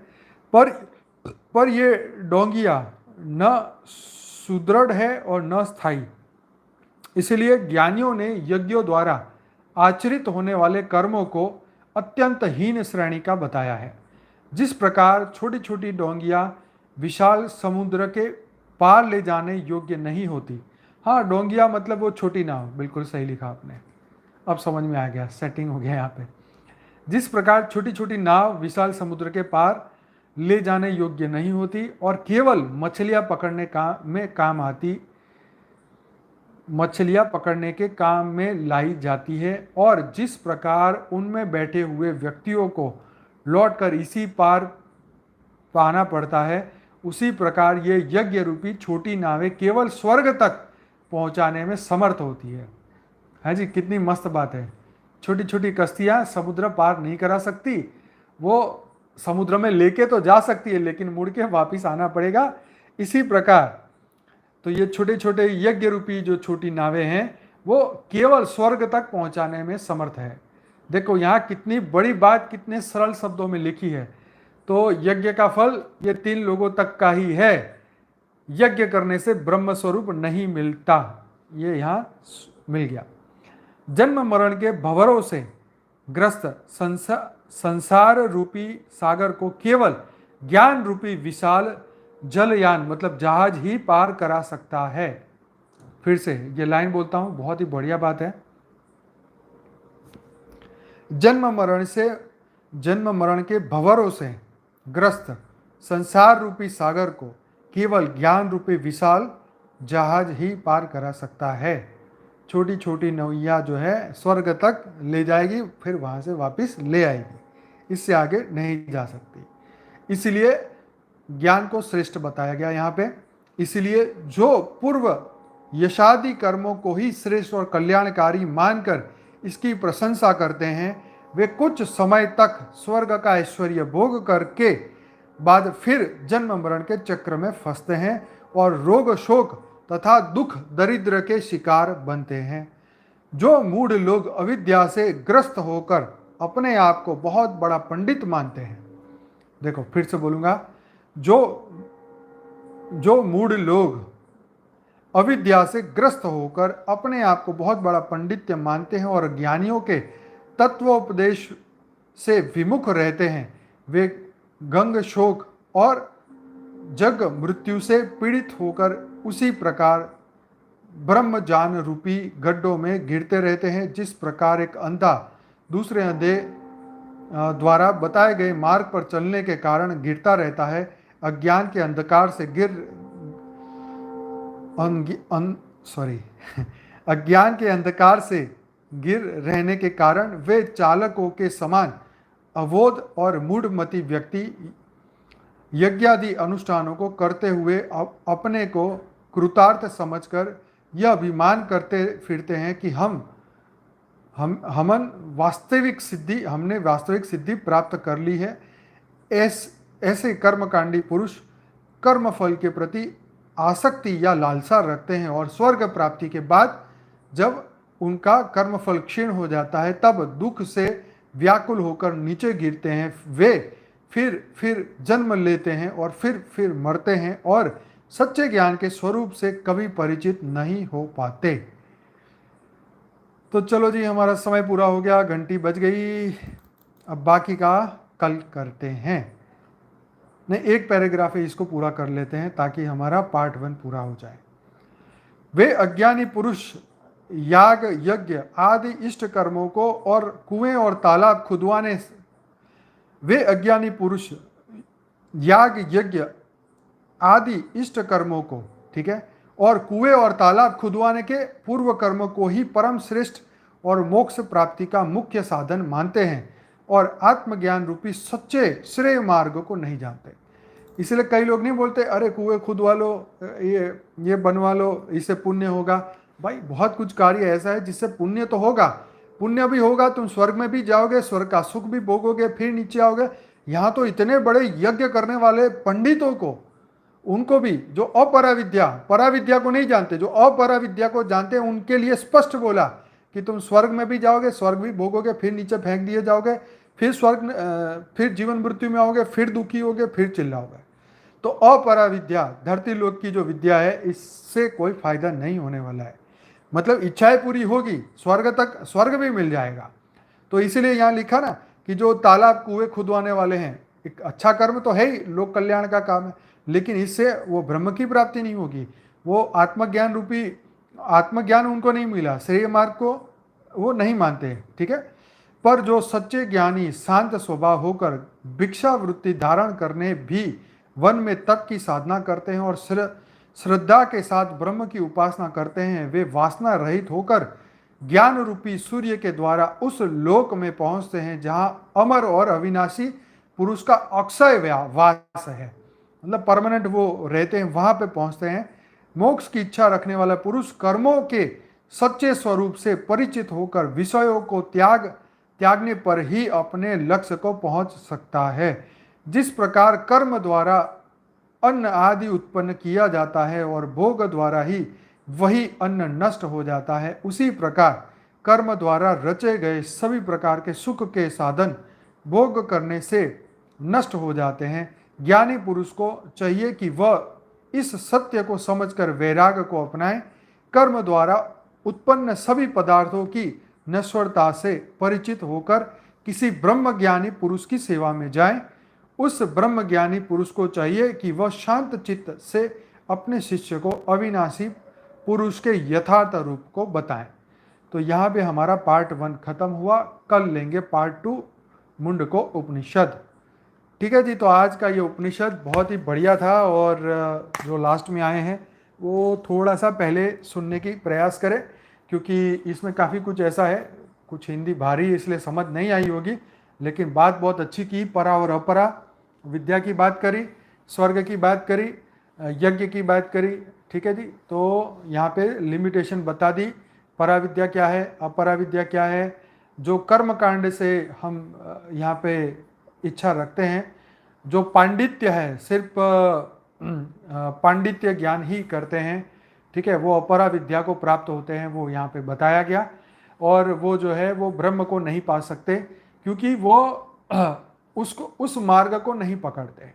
पर ये डोंगियां न सुदृढ़ है और न स्थायी, इसलिए ज्ञानियों ने यज्ञों द्वारा आचरित होने वाले कर्मों को अत्यंत हीन श्रेणी का बताया है। जिस प्रकार छोटी छोटी डोंगियां विशाल समुद्र के पार ले जाने योग्य नहीं होती। हाँ, डोंगियां मतलब वो छोटी नाव, बिल्कुल सही लिखा आपने, अब समझ में आ गया, सेटिंग हो गया यहाँ पे। जिस प्रकार छोटी छोटी नाव विशाल समुद्र के पार ले जाने योग्य नहीं होती और केवल मछलियां पकड़ने के काम में लाई जाती है, और जिस प्रकार उनमें बैठे हुए व्यक्तियों को लौटकर इसी पार पाना पड़ता है, उसी प्रकार ये यज्ञ रूपी छोटी नावें केवल स्वर्ग तक पहुंचाने में समर्थ होती है जी। कितनी मस्त बात है। छोटी छोटी कश्तियां समुद्र पार नहीं करा सकती, वो समुद्र में लेके तो जा सकती है लेकिन मुड़ के वापिस आना पड़ेगा। इसी प्रकार तो ये छोटे छोटे यज्ञ रूपी जो छोटी नावें हैं वो केवल स्वर्ग तक पहुंचाने में समर्थ है। देखो यहाँ कितनी बड़ी बात कितने सरल शब्दों में लिखी है। तो यज्ञ का फल ये 3 लोगों तक का ही है, यज्ञ करने से ब्रह्म स्वरूप नहीं मिलता, ये यहाँ मिल गया। जन्म मरण के भंवरों से ग्रस्त संसार रूपी सागर को केवल ज्ञान रूपी विशाल जलयान मतलब जहाज ही पार करा सकता है। फिर से ये लाइन बोलता हूं, बहुत ही बढ़िया बात है। जन्म मरण के भंवरों से ग्रस्त संसार रूपी सागर को केवल ज्ञान रूपी विशाल जहाज ही पार करा सकता है। छोटी छोटी नौइया जो है स्वर्ग तक ले जाएगी, फिर वहां से वापस ले आएगी, इससे आगे नहीं जा सकती। इसलिए ज्ञान को श्रेष्ठ बताया गया यहाँ पे। इसलिए जो पूर्व यशादि कर्मों को ही श्रेष्ठ और कल्याणकारी मानकर इसकी प्रशंसा करते हैं, वे कुछ समय तक स्वर्ग का ऐश्वर्य भोग करके बाद फिर जन्म मरण के चक्र में फंसते हैं और रोग शोक तथा दुख दरिद्र के शिकार बनते हैं। जो मूढ़ लोग अविद्या से ग्रस्त होकर अपने आप को बहुत बड़ा पंडित मानते हैं, देखो फिर से बोलूंगा, जो मूढ़ लोग अविद्या से ग्रस्त होकर अपने आप को बहुत बड़ा पंडित्य मानते हैं और ज्ञानियों के तत्वोपदेश से विमुख रहते हैं, वे गंग शोक और जग मृत्यु से पीड़ित होकर उसी प्रकार ब्रह्मजान रूपी गड्ढों में गिरते रहते हैं। जिस प्रकार एक अंधा दूसरे अंधे द्वारा बताए गए मार्ग पर चलने के कारण गिरता रहता है, अज्ञान के अंधकार से अज्ञान के अंधकार से गिर रहने के कारण वे चालकों के समान अबोध और मूढ़मती व्यक्ति यज्ञादि अनुष्ठानों को करते हुए अपने को कृतार्थ समझकर यह अभिमान करते फिरते हैं कि हमने वास्तविक सिद्धि प्राप्त कर ली है। ऐसे कर्मकांडी पुरुष कर्मफल के प्रति आसक्ति या लालसा रखते हैं और स्वर्ग प्राप्ति के बाद जब उनका कर्मफल क्षीण हो जाता है तब दुख से व्याकुल होकर नीचे गिरते हैं, वे फिर जन्म लेते हैं और फिर मरते हैं और सच्चे ज्ञान के स्वरूप से कभी परिचित नहीं हो पाते। तो चलो जी, हमारा समय पूरा हो गया, घंटी बज गई। अब बाकी का कल करते हैं। नहीं, एक पैराग्राफ है, इसको पूरा कर लेते हैं ताकि हमारा पार्ट 1 पूरा हो जाए। वे अज्ञानी पुरुष याग यज्ञ आदि इष्ट कर्मों को और कुएं और तालाब खुदवाने, वे अज्ञानी पुरुष याग यज्ञ आदि इष्ट कर्मों को, ठीक है, और कुएं और तालाब खुदवाने के पूर्व कर्म को ही परम श्रेष्ठ और मोक्ष प्राप्ति का मुख्य साधन मानते हैं और आत्मज्ञान रूपी सच्चे श्रेय मार्ग को नहीं जानते। इसलिए कई लोग नहीं बोलते अरे कुएं खुदवा लो, ये बनवा लो, इससे पुण्य होगा। भाई बहुत कुछ कार्य ऐसा है जिससे पुण्य तो होगा, पुण्य भी होगा, तुम स्वर्ग में भी जाओगे, स्वर्ग का सुख भी भोगोगे, फिर नीचे आओगे। यहाँ तो इतने बड़े यज्ञ करने वाले पंडितों को, उनको भी जो अपराविद्या, पराविद्या को नहीं जानते, जो अपराविद्या को जानते हैं, उनके लिए स्पष्ट बोला कि तुम स्वर्ग में भी जाओगे, स्वर्ग भी भोगोगे, फिर नीचे फेंक दिए जाओगे, फिर फिर जीवन मृत्यु में आओगे, फिर दुखी होगे, फिर चिल्लाओगे। तो अपराविद्या, धरती लोक की जो विद्या है, इससे कोई फायदा नहीं होने वाला है। मतलब इच्छाएं पूरी होगी, स्वर्ग तक, स्वर्ग भी मिल जाएगा। तो इसीलिए यहाँ लिखा ना कि जो तालाब कुएं खुदवाने वाले हैं, एक अच्छा कर्म तो है ही, लोक कल्याण का काम है, लेकिन इससे वो ब्रह्म की प्राप्ति नहीं होगी। वो आत्मज्ञान रूपी, आत्मज्ञान उनको नहीं मिला, श्रेय मार्ग को वो नहीं मानते, ठीक है। पर जो सच्चे ज्ञानी शांत स्वभाव होकर भिक्षा वृत्ति धारण करने भी वन में तप की साधना करते हैं और श्रद्धा के साथ ब्रह्म की उपासना करते हैं, वे वासना रहित होकर ज्ञान रूपी सूर्य के द्वारा उस लोक में पहुंचते हैं जहां अमर और अविनाशी पुरुष का अक्षय वास है। मतलब परमानेंट वो रहते हैं, वहां पे पहुंचते हैं। मोक्ष की इच्छा रखने वाला पुरुष कर्मों के सच्चे स्वरूप से परिचित होकर विषयों को त्यागने पर ही अपने लक्ष्य को पहुंच सकता है। जिस प्रकार कर्म द्वारा अन्न आदि उत्पन्न किया जाता है और भोग द्वारा ही वही अन्न नष्ट हो जाता है, उसी प्रकार कर्म द्वारा रचे गए सभी प्रकार के सुख के साधन भोग करने से नष्ट हो जाते हैं। ज्ञानी पुरुष को चाहिए कि वह इस सत्य को समझकर वैराग्य को अपनाए, कर्म द्वारा उत्पन्न सभी पदार्थों की नश्वरता से परिचित होकर किसी ब्रह्मज्ञानी पुरुष की सेवा में जाएं। उस ब्रह्मज्ञानी पुरुष को चाहिए कि वह शांत चित्त से अपने शिष्य को अविनाशी पुरुष के यथार्थ रूप को बताएं। तो यहाँ पे हमारा पार्ट 1 खत्म हुआ। कल लेंगे पार्ट 2, मुंडको उपनिषद। ठीक है जी। तो आज का ये उपनिषद बहुत ही बढ़िया था और जो लास्ट में आए हैं वो थोड़ा सा पहले सुनने की प्रयास करें, क्योंकि इसमें काफ़ी कुछ ऐसा है, कुछ हिंदी भारी इसलिए समझ नहीं आई होगी, लेकिन बात बहुत अच्छी की। परा और अपरा विद्या की बात करी, स्वर्ग की बात करी, यज्ञ की बात करी। ठीक है जी। तो यहाँ पे लिमिटेशन बता दी, परा विद्या क्या है, अपरा विद्या क्या है, जो कर्म कांड से हम यहाँ पे इच्छा रखते हैं, जो पांडित्य है, सिर्फ पांडित्य ज्ञान ही करते हैं, ठीक है, वो अपरा विद्या को प्राप्त होते हैं, वो यहाँ पे बताया गया। और वो जो है वो ब्रह्म को नहीं पा सकते, क्योंकि वो उसको, उस मार्ग को नहीं पकड़ते।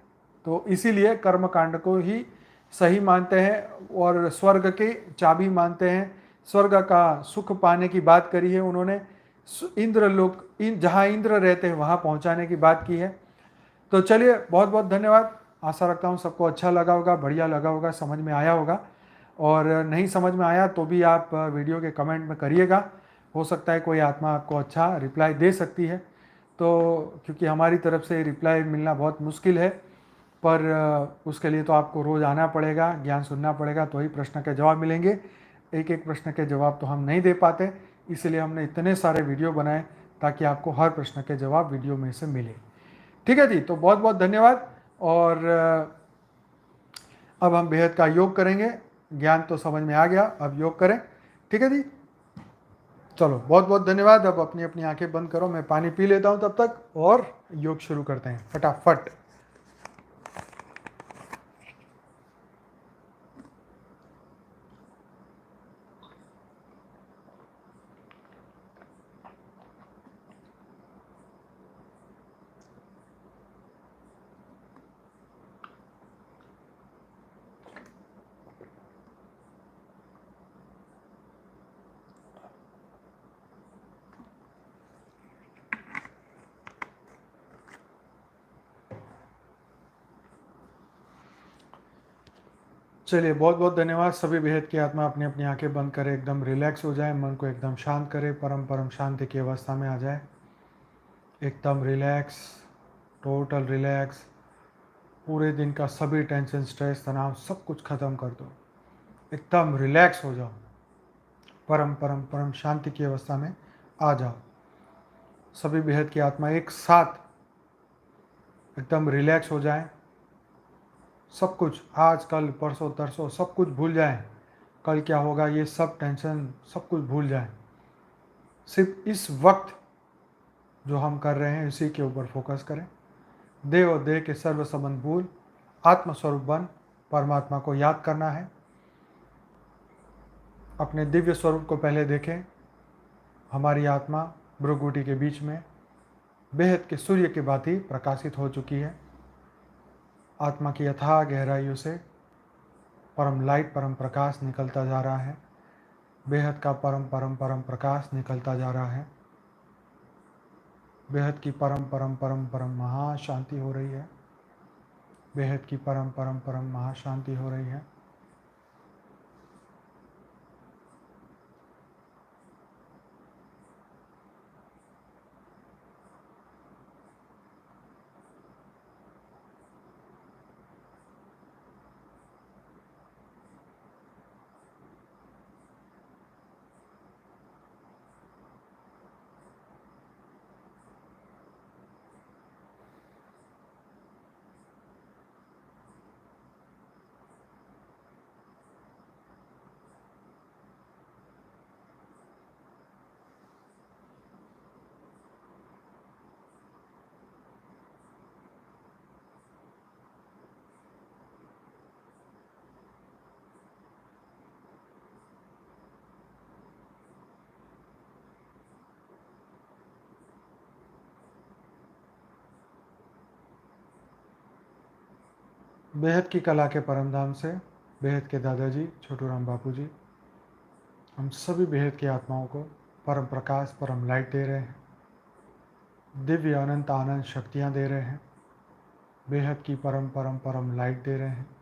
तो इसीलिए कर्म कांड को ही सही मानते हैं और स्वर्ग की चाबी मानते हैं। स्वर्ग का सुख पाने की बात करी है उन्होंने, इंद्र लोक, जहाँ इंद्र रहते हैं वहाँ पहुँचाने की बात की है। तो चलिए, बहुत बहुत धन्यवाद। आशा रखता हूँ सबको अच्छा लगा होगा, बढ़िया लगा होगा, समझ में आया होगा। और नहीं समझ में आया तो भी आप वीडियो के कमेंट में करिएगा, हो सकता है कोई आत्मा आपको अच्छा रिप्लाई दे सकती है। तो क्योंकि हमारी तरफ से रिप्लाई मिलना बहुत मुश्किल है, पर उसके लिए तो आपको रोज़ आना पड़ेगा, ज्ञान सुनना पड़ेगा, तो ही प्रश्न के जवाब मिलेंगे। एक एक प्रश्न के जवाब तो हम नहीं दे पाते, इसलिए हमने इतने सारे वीडियो बनाए ताकि आपको हर प्रश्न के जवाब वीडियो में से मिले। ठीक है जी। तो बहुत बहुत धन्यवाद। और अब हम बेहद का योग करेंगे। ज्ञान तो समझ में आ गया, अब योग करें। ठीक है जी। चलो, बहुत बहुत धन्यवाद। अब अपनी अपनी आंखें बंद करो, मैं पानी पी लेता हूं तब तक, और योग शुरू करते हैं फटाफट। चलिए, बहुत बहुत धन्यवाद। सभी बेहद की आत्मा अपनी अपनी आंखें बंद करे, एकदम रिलैक्स हो जाए, मन को एकदम शांत करे, परम परम शांति की अवस्था में आ जाए। एकदम रिलैक्स, टोटल रिलैक्स। पूरे दिन का सभी टेंशन, स्ट्रेस, तनाव सब कुछ ख़त्म कर दो। एकदम रिलैक्स हो जाओ, परम परम परम शांति की अवस्था में आ जाओ। सभी बेहद की आत्मा एक साथ एकदम रिलैक्स हो जाए। सब कुछ आज कल परसों तरसों सब कुछ भूल जाएं। कल क्या होगा ये सब टेंशन सब कुछ भूल जाएं। सिर्फ इस वक्त जो हम कर रहे हैं इसी के ऊपर फोकस करें। देह और देह के सर्व संबंध भूल आत्मस्वरूप बन परमात्मा को याद करना है। अपने दिव्य स्वरूप को पहले देखें। हमारी आत्मा भ्रुकुटी के बीच में बेहद के सूर्य की भांति प्रकाशित हो चुकी है। आत्मा की अथाह गहराइयों से परम लाइट, परम प्रकाश निकलता जा रहा है। बेहद का परम परम परम प्रकाश निकलता जा रहा है। बेहद की परम परम परम परम महाशांति हो रही है। बेहद की परम परम परम महाशांति हो रही है। बेहद की कला के परम धाम से बेहद के दादाजी छोटू राम बापू जी हम सभी बेहद की आत्माओं को परम प्रकाश, परम लाइट दे रहे हैं। दिव्य अनंत आनंद शक्तियाँ दे रहे हैं। बेहद की परम परम परम लाइट दे रहे हैं।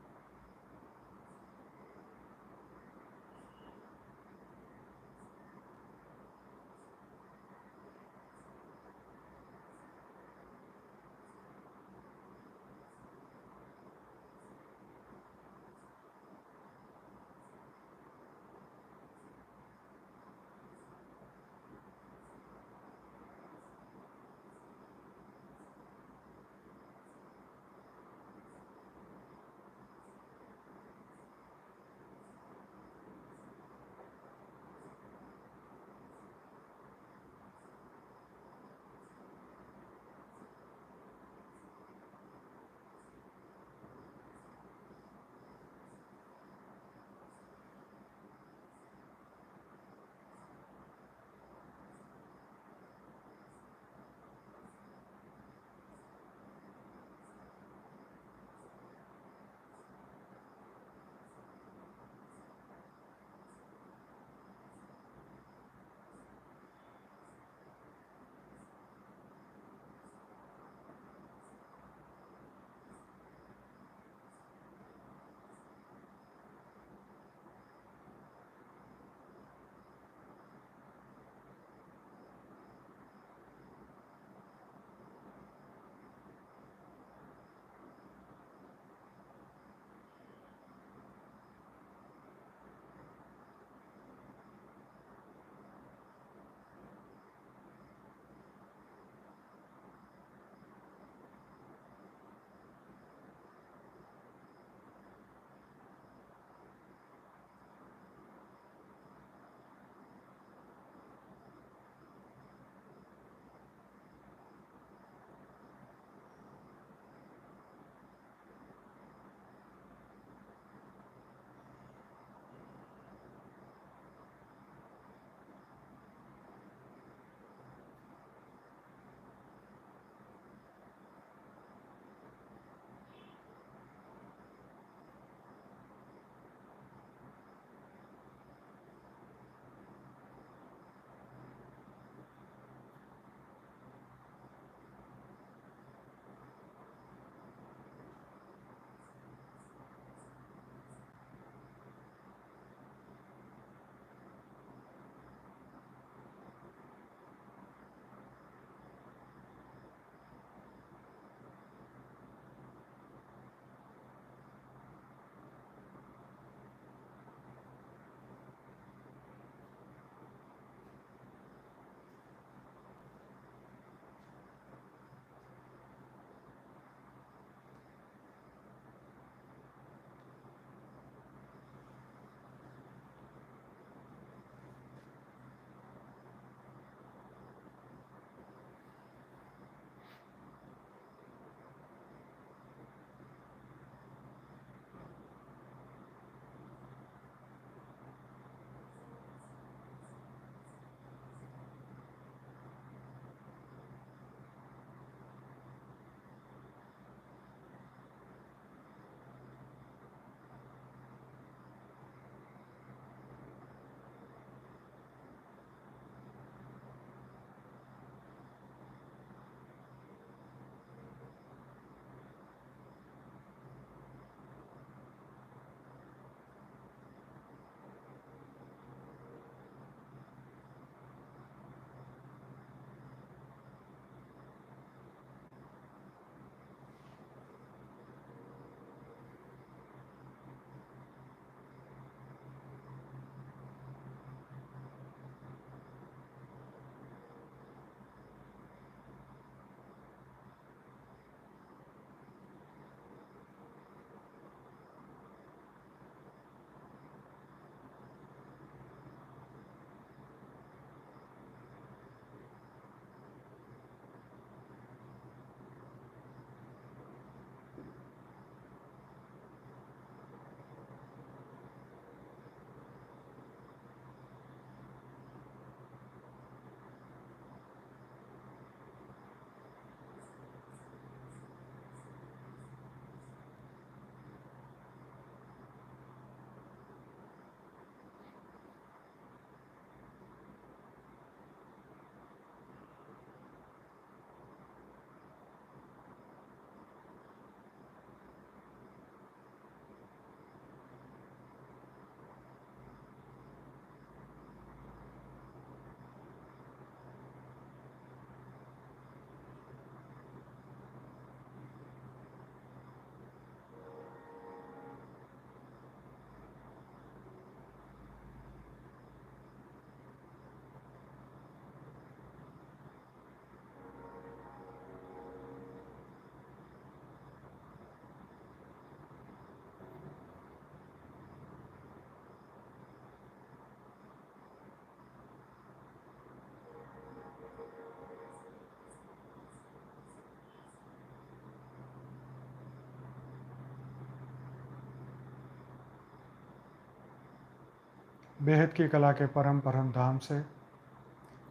बेहद की कला के परम परम धाम से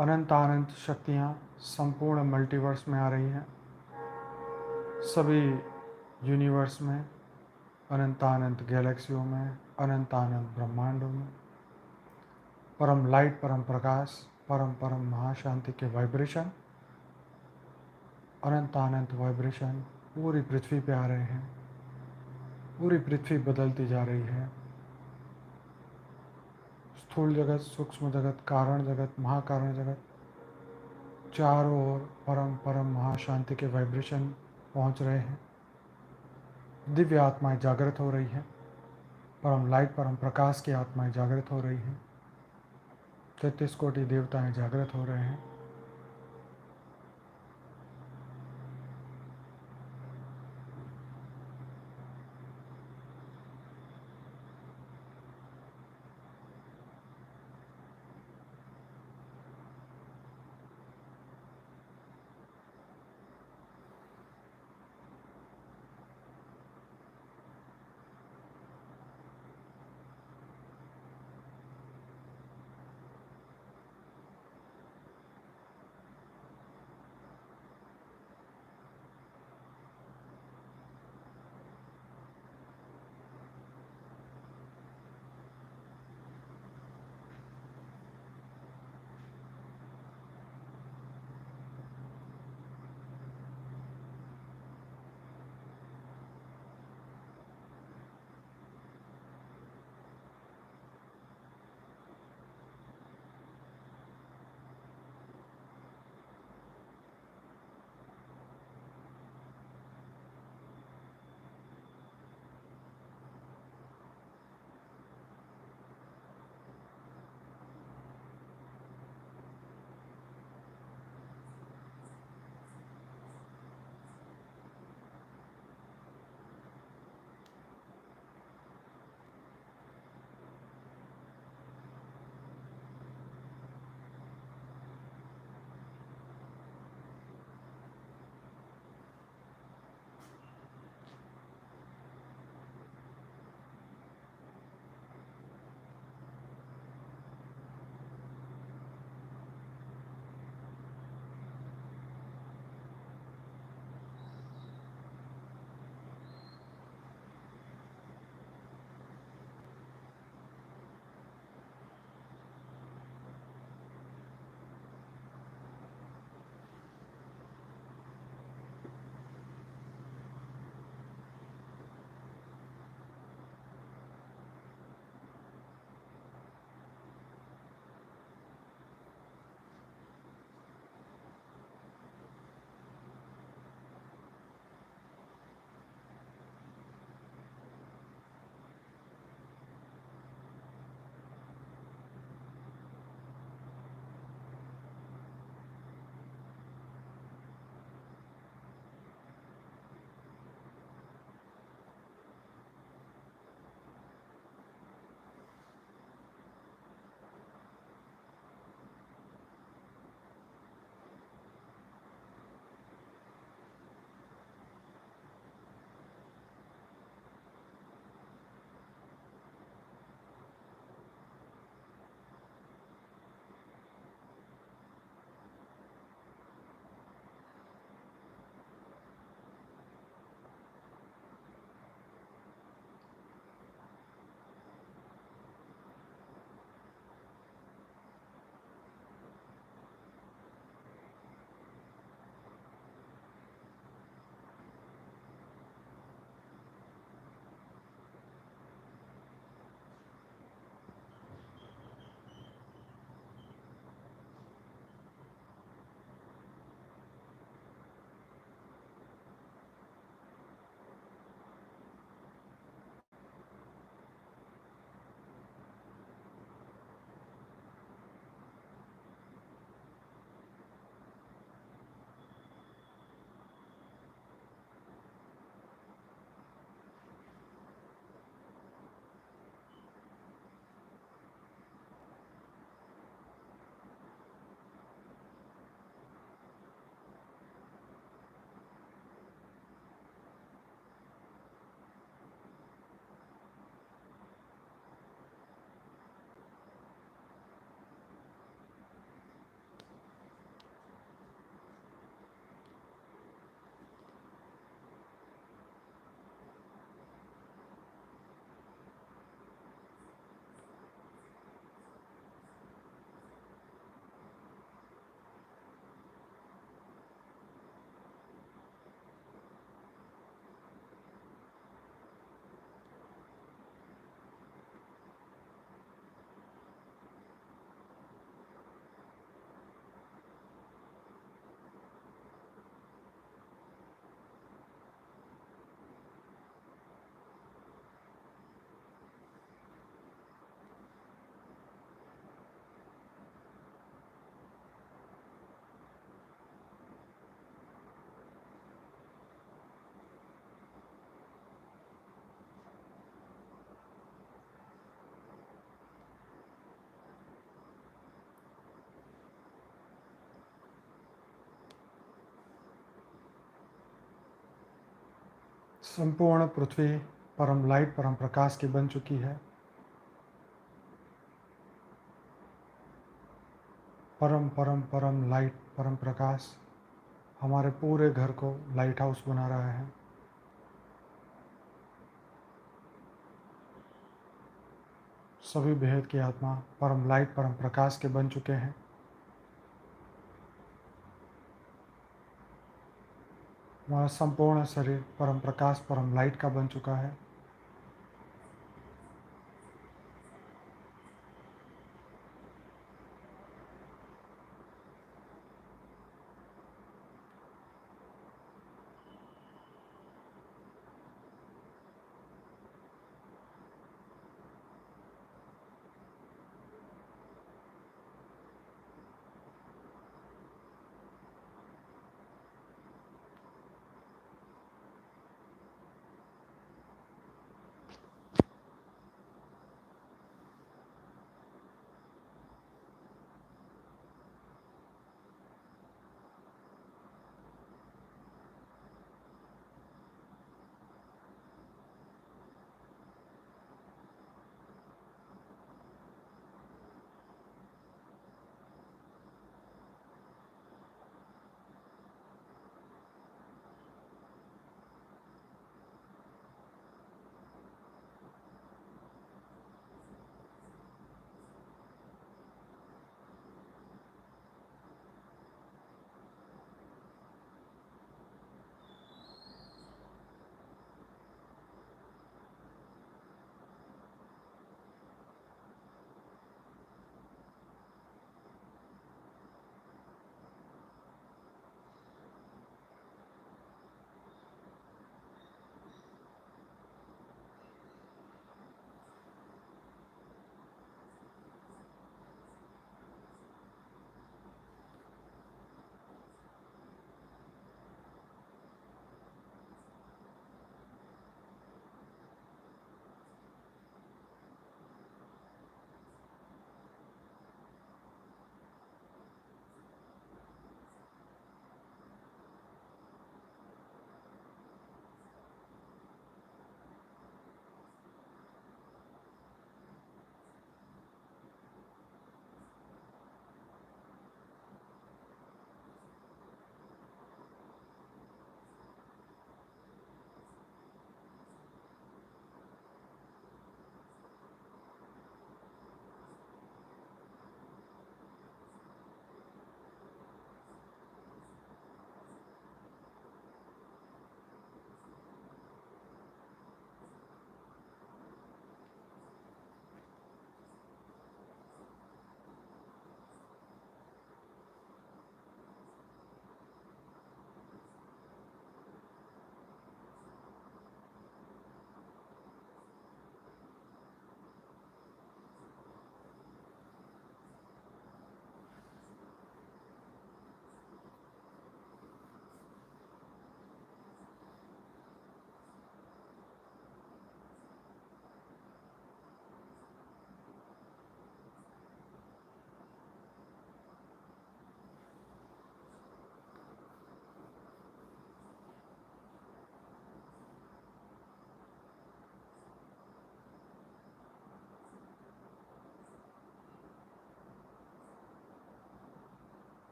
अनंत अनंत शक्तियाँ संपूर्ण मल्टीवर्स में आ रही हैं। सभी यूनिवर्स में, अनंत अनंत गैलेक्सियों में, अनंत अनंत ब्रह्मांडों में परम लाइट, परम प्रकाश, परम परम महाशांति के वाइब्रेशन, अनंत अनंत वाइब्रेशन पूरी पृथ्वी पे आ रहे हैं। पूरी पृथ्वी बदलती जा रही है। स्थूल जगत, सूक्ष्म जगत, कारण जगत, महाकारण जगत, चारों ओर परम परम महाशांति के वाइब्रेशन पहुंच रहे हैं। दिव्य आत्माएं जागृत हो रही हैं। परम लाइट, परम प्रकाश की आत्माएं जागृत हो रही हैं। 33 कोटि देवताएं जागृत हो रहे हैं। संपूर्ण पृथ्वी परम लाइट परम प्रकाश की बन चुकी है। परम परम परम लाइट परम प्रकाश हमारे पूरे घर को लाइट हाउस बना रहा है। सभी बेहद की आत्मा परम लाइट परम प्रकाश के बन चुके हैं। हमारा संपूर्ण शरीर परम प्रकाश परम लाइट का बन चुका है।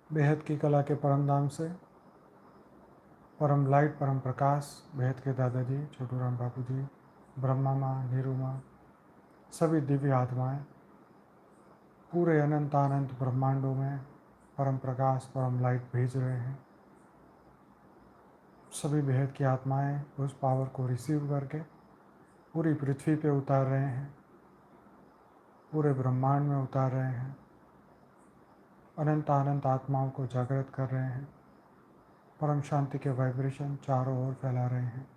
बेहद की कला के परम धाम से परम लाइट परम प्रकाश बेहद के दादाजी छोटू राम बापू जी, ब्रह्मा माँ, नीरू माँ, सभी दिव्य आत्माएं पूरे अनंत अनंत ब्रह्मांडों में परम प्रकाश परम लाइट भेज रहे हैं। सभी बेहद की आत्माएं उस पावर को रिसीव करके पूरी पृथ्वी पे उतार रहे हैं, पूरे ब्रह्मांड में उतार रहे हैं। अनंत अनंत आत्माओं को जागृत कर रहे हैं। परम शांति के वाइब्रेशन चारों ओर फैला रहे हैं।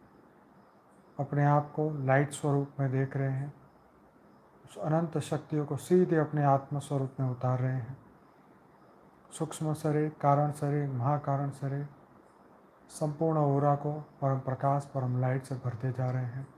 अपने आप को लाइट स्वरूप में देख रहे हैं। उस अनंत शक्तियों को सीधे अपने आत्म स्वरूप में उतार रहे हैं। सूक्ष्म शरीर, कारण शरीर, महाकारण शरीर, संपूर्ण ओरा को परम प्रकाश, परम लाइट से भरते जा रहे हैं।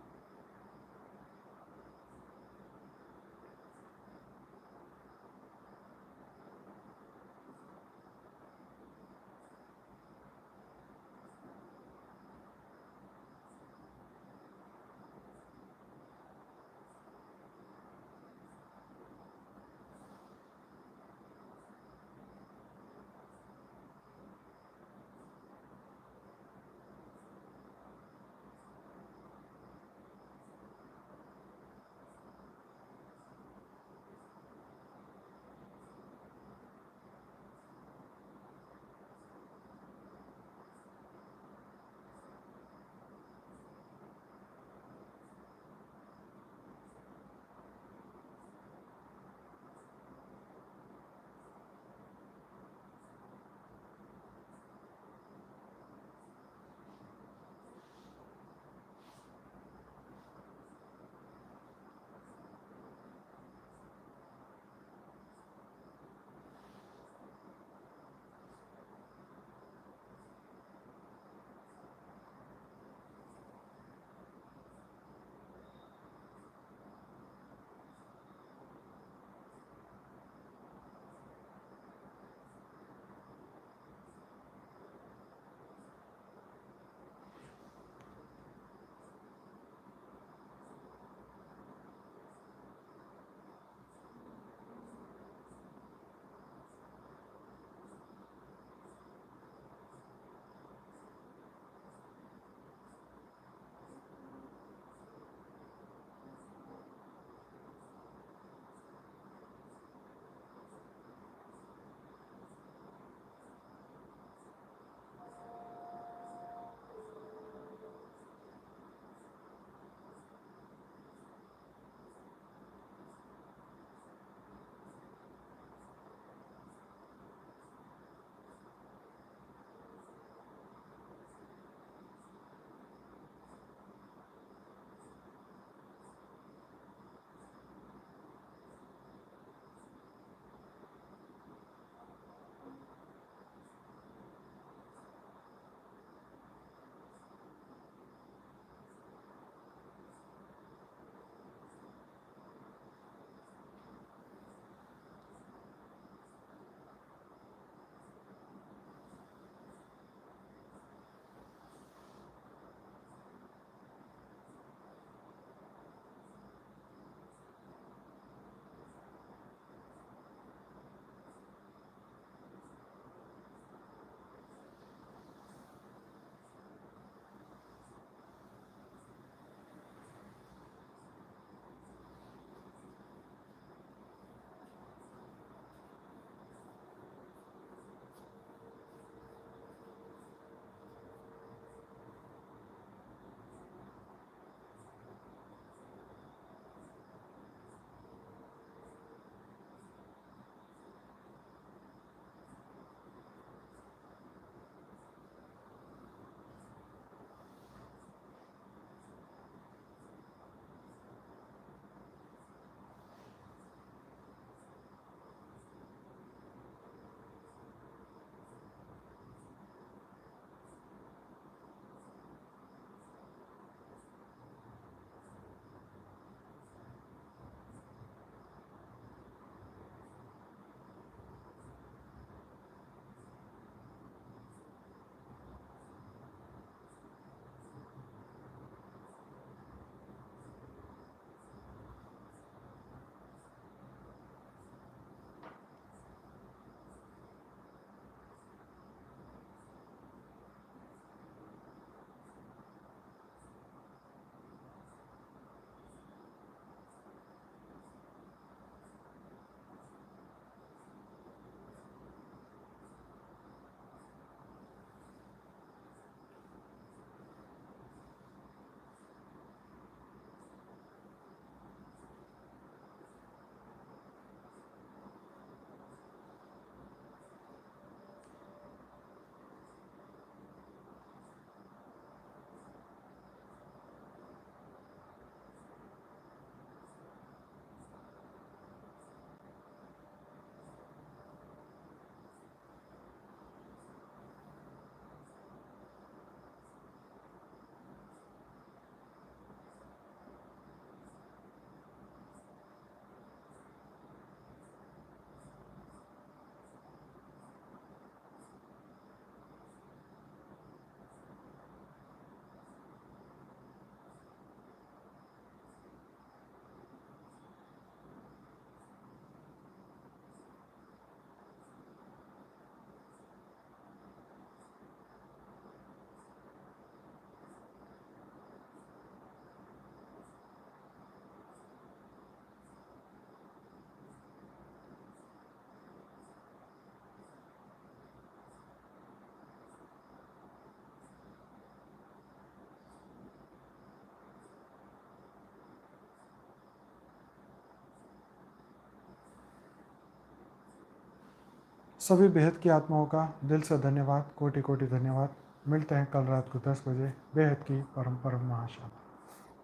सभी बेहद की आत्माओं का दिल से धन्यवाद, कोटि कोटि धन्यवाद। मिलते हैं कल रात को 10 बजे। बेहद की परम परम महाशाला,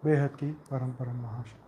बेहद की परम परम महाशाला।